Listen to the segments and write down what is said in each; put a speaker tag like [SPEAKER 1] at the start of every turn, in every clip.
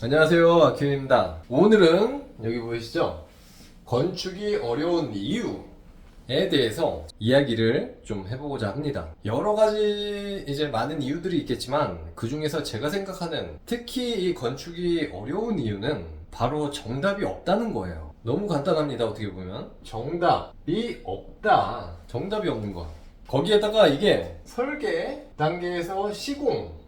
[SPEAKER 1] 안녕하세요, 아킴입니다. 오늘은 여기 보이시죠? 건축이 어려운 이유에 대해서 이야기를 좀 해보고자 합니다. 여러 가지 이제 많은 이유들이 있겠지만 그 중에서 제가 생각하는 특히 이 건축이 어려운 이유는 바로 정답이 없다는 거예요. 너무 간단합니다. 어떻게 보면 정답이 없다. 정답이 없는 거. 거기에다가 이게 설계 단계에서 시공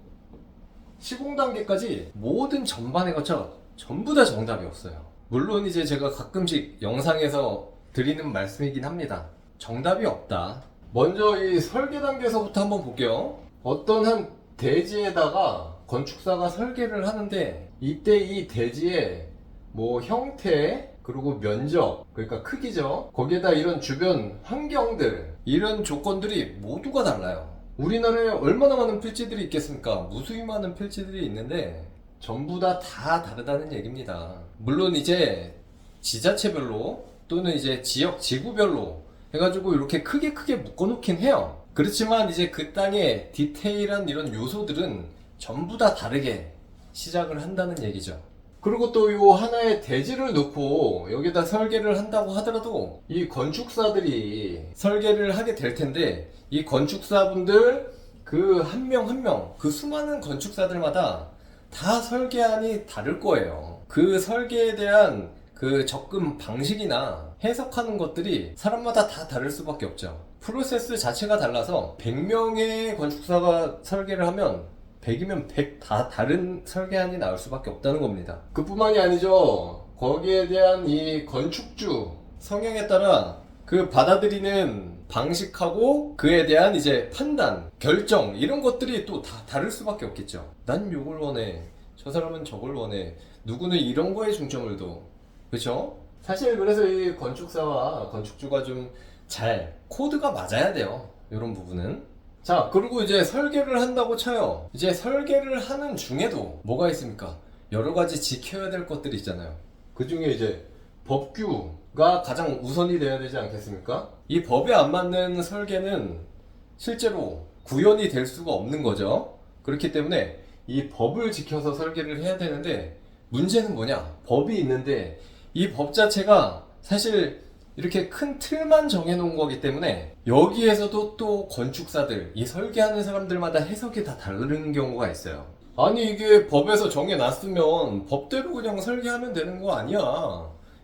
[SPEAKER 1] 단계까지 모든 전반에 거쳐 전부 다 정답이 없어요. 물론 이제 제가 가끔씩 영상에서 드리는 말씀이긴 합니다. 정답이 없다. 먼저 이 설계 단계에서부터 한번 볼게요. 어떤 한 대지에다가 건축사가 설계를 하는데 이때 이 대지의 뭐 형태 그리고 면적 그러니까 크기죠. 거기에다 이런 주변 환경들 이런 조건들이 모두가 달라요. 우리나라에 얼마나 많은 필지들이 있겠습니까? 무수히 많은 필지들이 있는데 전부 다 다르다는 얘기입니다. 물론 이제 지자체별로 또는 이제 지역 지구별로 해가지고 이렇게 크게 묶어놓긴 해요. 그렇지만 이제 그 땅의 디테일한 이런 요소들은 전부 다 다르게 시작을 한다는 얘기죠. 그리고 또 요 하나의 대지를 놓고 여기다 설계를 한다고 하더라도 이 건축사들이 설계를 하게 될 텐데 이 건축사분들 그 한 명 한 명 그 수많은 건축사들마다 다 설계안이 다를 거예요. 그 설계에 대한 그 접근 방식이나 해석하는 것들이 사람마다 다 다를 수밖에 없죠. 프로세스 자체가 달라서 100명의 건축사가 설계를 하면 100이면 100 다 다른 설계안이 나올 수밖에 없다는 겁니다. 그뿐만이 아니죠. 거기에 대한 이 건축주 성향에 따라 그 받아들이는 방식하고 그에 대한 이제 판단, 결정 이런 것들이 또 다 다를 수밖에 없겠죠. 난 요걸 원해. 저 사람은 저걸 원해. 누구는 이런 거에 중점을 둬. 그렇죠? 사실 그래서 이 건축사와 건축주가 좀 잘 코드가 맞아야 돼요. 이런 부분은. 자, 그리고 이제 설계를 한다고 쳐요. 이제 설계를 하는 중에도 뭐가 있습니까? 여러 가지 지켜야 될 것들이 있잖아요. 그 중에 이제 법규가 가장 우선이 돼야 되지 않겠습니까? 이 법에 안 맞는 설계는 실제로 구현이 될 수가 없는 거죠. 그렇기 때문에 이 법을 지켜서 설계를 해야 되는데 문제는 뭐냐? 법이 있는데 이 법 자체가 사실 이렇게 큰 틀만 정해놓은 거기 때문에 여기에서도 또 건축사들, 이 설계하는 사람들마다 해석이 다 다른 경우가 있어요. 아니 이게 법에서 정해놨으면 법대로 그냥 설계하면 되는 거 아니야.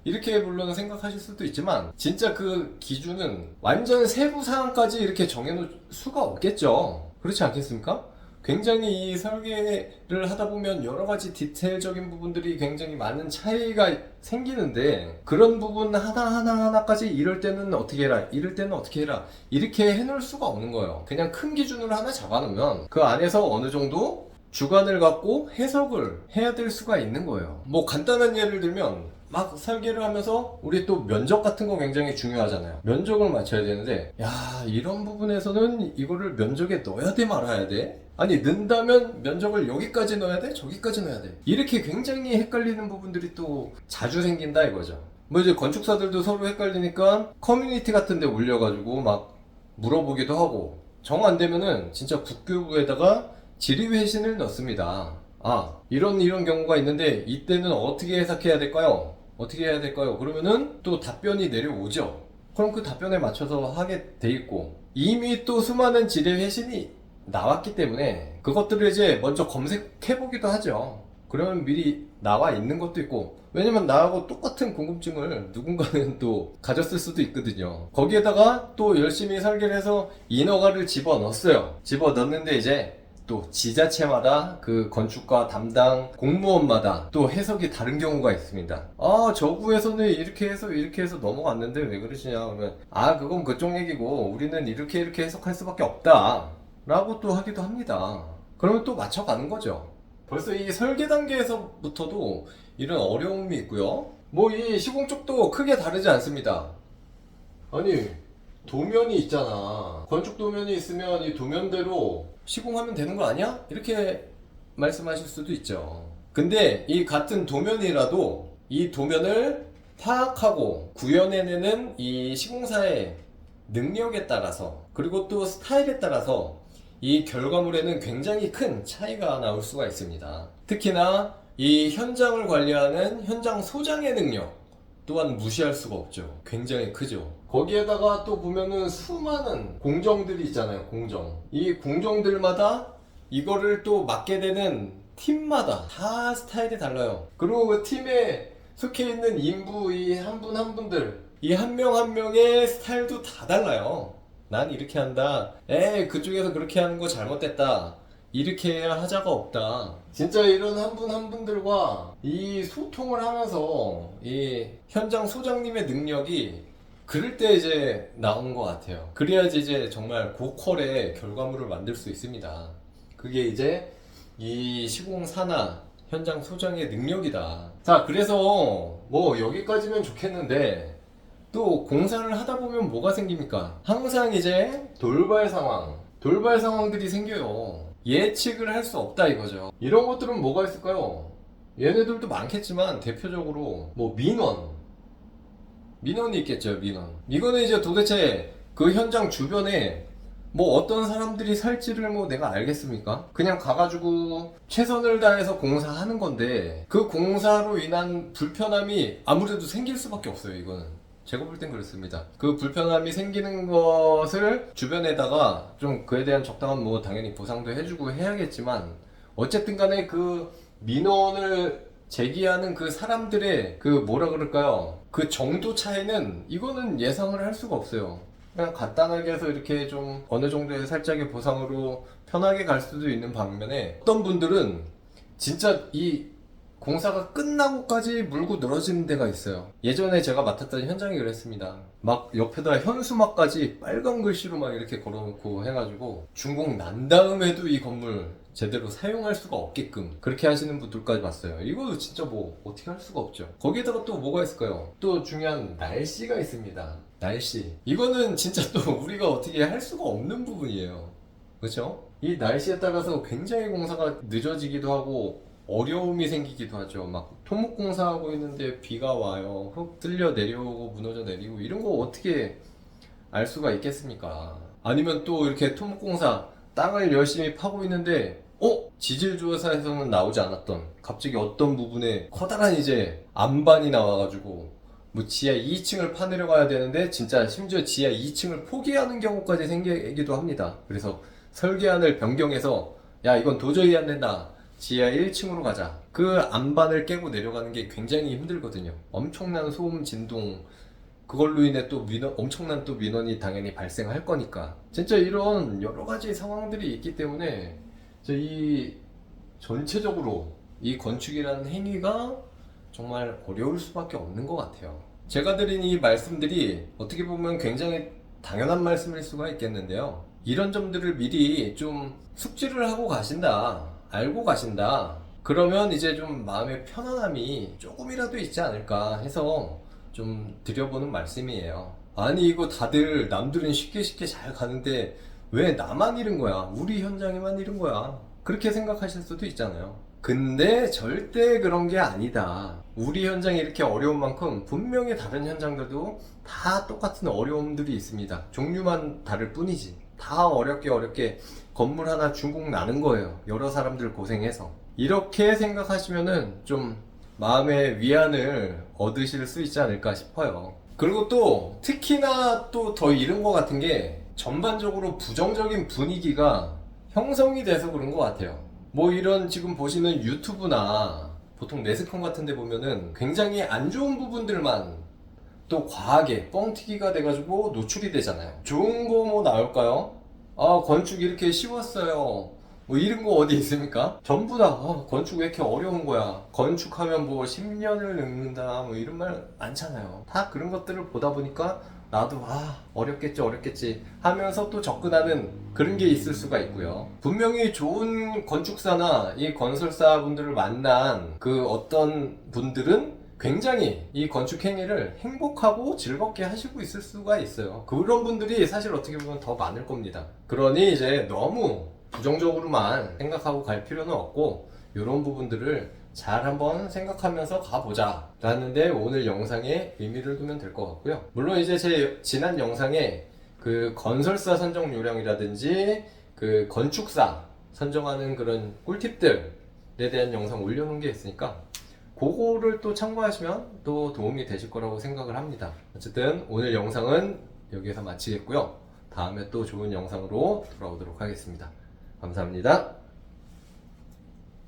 [SPEAKER 1] 이렇게 물론 생각하실 수도 있지만 진짜 그 기준은 완전 세부 사항까지 이렇게 정해놓을 수가 없겠죠. 그렇지 않겠습니까? 굉장히 이 설계를 하다 보면 여러 가지 디테일적인 부분들이 굉장히 많은 차이가 생기는데 그런 부분 하나하나까지 이럴 때는 어떻게 해라 이럴 때는 어떻게 해라 이렇게 해놓을 수가 없는 거예요. 그냥 큰 기준으로 하나 잡아놓으면 그 안에서 어느 정도 주관을 갖고 해석을 해야 될 수가 있는 거예요. 뭐 간단한 예를 들면 막 설계를 하면서 우리 또 면적 같은 거 굉장히 중요하잖아요. 면적을 맞춰야 되는데 야 이런 부분에서는 이거를 면적에 넣어야 돼 말아야 돼? 아니 넣는다면 면적을 여기까지 넣어야 돼? 저기까지 넣어야 돼? 이렇게 굉장히 헷갈리는 부분들이 또 자주 생긴다 이거죠. 뭐 이제 건축사들도 서로 헷갈리니까 커뮤니티 같은 데 올려가지고 막 물어보기도 하고 정 안 되면은 진짜 국교부에다가 질의회신을 넣습니다. 아 이런 경우가 있는데 이때는 어떻게 해석해야 될까요? 어떻게 해야 될까요? 그러면은 또 답변이 내려오죠. 그럼 그 답변에 맞춰서 하게 돼 있고 이미 또 수많은 질의회신이 나왔기 때문에 그것들을 이제 먼저 검색해 보기도 하죠. 그러면 미리 나와 있는 것도 있고 왜냐면 나하고 똑같은 궁금증을 누군가는 또 가졌을 수도 있거든요. 거기에다가 또 열심히 설계를 해서 인허가를 집어넣었어요. 집어넣는데 이제 또 지자체마다 그 건축가 담당 공무원마다 또 해석이 다른 경우가 있습니다. 아, 저 구에서는 이렇게 해서 넘어갔는데 왜 그러시냐 그러면 아, 그건 그쪽 얘기고 우리는 이렇게 해석할 수밖에 없다 라고 또 하기도 합니다. 그러면 또 맞춰가는 거죠. 벌써 이 설계 단계에서부터도 이런 어려움이 있고요. 뭐 이 시공 쪽도 크게 다르지 않습니다. 아니 도면이 있잖아. 건축 도면이 있으면 이 도면대로 시공하면 되는 거 아니야? 이렇게 말씀하실 수도 있죠. 근데 이 같은 도면이라도 이 도면을 파악하고 구현해내는 이 시공사의 능력에 따라서 그리고 또 스타일에 따라서 이 결과물에는 굉장히 큰 차이가 나올 수가 있습니다. 특히나 이 현장을 관리하는 현장 소장의 능력 또한 무시할 수가 없죠. 굉장히 크죠. 거기에다가 또 보면은 수많은 공정들이 있잖아요. 공정. 이 공정들마다 이거를 또 맡게 되는 팀마다 다 스타일이 달라요. 그리고 그 팀에 속해 있는 인부 이 한 분 한 분들 이 한 명 한 명의 스타일도 다 달라요. 난 이렇게 한다. 에이 그쪽에서 그렇게 하는 거 잘못됐다. 이렇게 해야 하자가 없다. 진짜 이런 한 분 한 분들과 이 소통을 하면서 이 현장 소장님의 능력이 그럴 때 이제 나오는 것 같아요. 그래야지 이제 정말 고퀄의 결과물을 만들 수 있습니다. 그게 이제 이 시공사나 현장 소장의 능력이다. 자, 그래서 뭐 여기까지면 좋겠는데 또 공사를 하다 보면 뭐가 생깁니까? 항상 이제 돌발 상황들이 생겨요. 예측을 할 수 없다 이거죠. 이런 것들은 뭐가 있을까요? 얘네들도 많겠지만 대표적으로 뭐 민원이 있겠죠. 민원. 이거는 이제 도대체 그 현장 주변에 뭐 어떤 사람들이 살지를 뭐 내가 알겠습니까? 그냥 가가지고 최선을 다해서 공사하는 건데 그 공사로 인한 불편함이 아무래도 생길 수밖에 없어요. 이거는 제가 볼 땐 그렇습니다. 그 불편함이 생기는 것을 주변에다가 좀 그에 대한 적당한 뭐 당연히 보상도 해주고 해야겠지만 어쨌든 간에 그 민원을 제기하는 그 사람들의 그 뭐라 그럴까요? 그 정도 차이는 이거는 예상을 할 수가 없어요. 그냥 간단하게 해서 이렇게 좀 어느 정도의 살짝의 보상으로 편하게 갈 수도 있는 반면에 어떤 분들은 진짜 이 공사가 끝나고까지 물고 늘어지는 데가 있어요. 예전에 제가 맡았던 현장이 그랬습니다. 막 옆에다 현수막까지 빨간 글씨로 막 이렇게 걸어놓고 해가지고 준공 난 다음에도 이 건물 제대로 사용할 수가 없게끔 그렇게 하시는 분들까지 봤어요. 이거 진짜 뭐 어떻게 할 수가 없죠. 거기에다가 또 뭐가 있을까요? 또 중요한 날씨가 있습니다. 날씨. 이거는 진짜 또 우리가 어떻게 할 수가 없는 부분이에요. 그렇죠? 이 날씨에 따라서 굉장히 공사가 늦어지기도 하고 어려움이 생기기도 하죠. 막 토목공사하고 있는데 비가 와요. 흙 쓸려 내려오고 무너져 내리고 이런 거 어떻게 알 수가 있겠습니까? 아니면 또 이렇게 토목공사 땅을 열심히 파고 있는데 지질조사에서는 나오지 않았던 갑자기 어떤 부분에 커다란 이제 안반이 나와가지고 뭐 지하 2층을 파내려가야 되는데 진짜 심지어 지하 2층을 포기하는 경우까지 생기기도 합니다. 그래서 설계안을 변경해서 야 이건 도저히 안 된다. 지하 1층으로 가자. 그 안반을 깨고 내려가는 게 굉장히 힘들거든요. 엄청난 소음, 진동, 그걸로 인해 또 엄청난 또 민원이 당연히 발생할 거니까. 진짜 이런 여러 가지 상황들이 있기 때문에 이 전체적으로 이 건축이라는 행위가 정말 어려울 수밖에 없는 것 같아요. 제가 드린 이 말씀들이 어떻게 보면 굉장히 당연한 말씀일 수가 있겠는데요. 이런 점들을 미리 좀 숙지를 하고 가신다. 알고 가신다. 그러면 이제 좀 마음의 편안함이 조금이라도 있지 않을까 해서 좀 드려보는 말씀이에요. 아니 이거 다들 남들은 쉽게 잘 가는데 왜 나만 잃은 거야? 우리 현장에만 잃은 거야? 그렇게 생각하실 수도 있잖아요. 근데 절대 그런 게 아니다. 우리 현장이 이렇게 어려운 만큼 분명히 다른 현장들도 다 똑같은 어려움들이 있습니다. 종류만 다를 뿐이지. 다 어렵게 건물 하나 준공 나는 거예요. 여러 사람들 고생해서. 이렇게 생각하시면은 좀 마음의 위안을 얻으실 수 있지 않을까 싶어요. 그리고 또 특히나 또 더 이른 것 같은 게 전반적으로 부정적인 분위기가 형성이 돼서 그런 것 같아요. 뭐 이런 지금 보시는 유튜브나 보통 매스컴 같은 데 보면은 굉장히 안 좋은 부분들만 또 과하게 뻥튀기가 돼가지고 노출이 되잖아요. 좋은 거 뭐 나올까요? 건축 이렇게 쉬웠어요. 뭐 이런 거 어디 있습니까? 전부 다 건축 왜 이렇게 어려운 거야? 건축하면 뭐 10년을 늙는다 뭐 이런 말 많잖아요. 다 그런 것들을 보다 보니까 나도 어렵겠지 하면서 또 접근하는 그런 게 있을 수가 있고요. 분명히 좋은 건축사나 이 건설사 분들을 만난 그 어떤 분들은 굉장히 이 건축 행위를 행복하고 즐겁게 하시고 있을 수가 있어요. 그런 분들이 사실 어떻게 보면 더 많을 겁니다. 그러니 이제 너무 부정적으로만 생각하고 갈 필요는 없고 이런 부분들을 잘 한번 생각하면서 가보자 라는데 오늘 영상에 의미를 두면 될 것 같고요. 물론 이제 제 지난 영상에 그 건설사 선정 요령이라든지 그 건축사 선정하는 그런 꿀팁들에 대한 영상 올려놓은 게 있으니까 그거를 또 참고하시면 또 도움이 되실 거라고 생각을 합니다. 어쨌든 오늘 영상은 여기에서 마치겠고요. 다음에 또 좋은 영상으로 돌아오도록 하겠습니다. 감사합니다.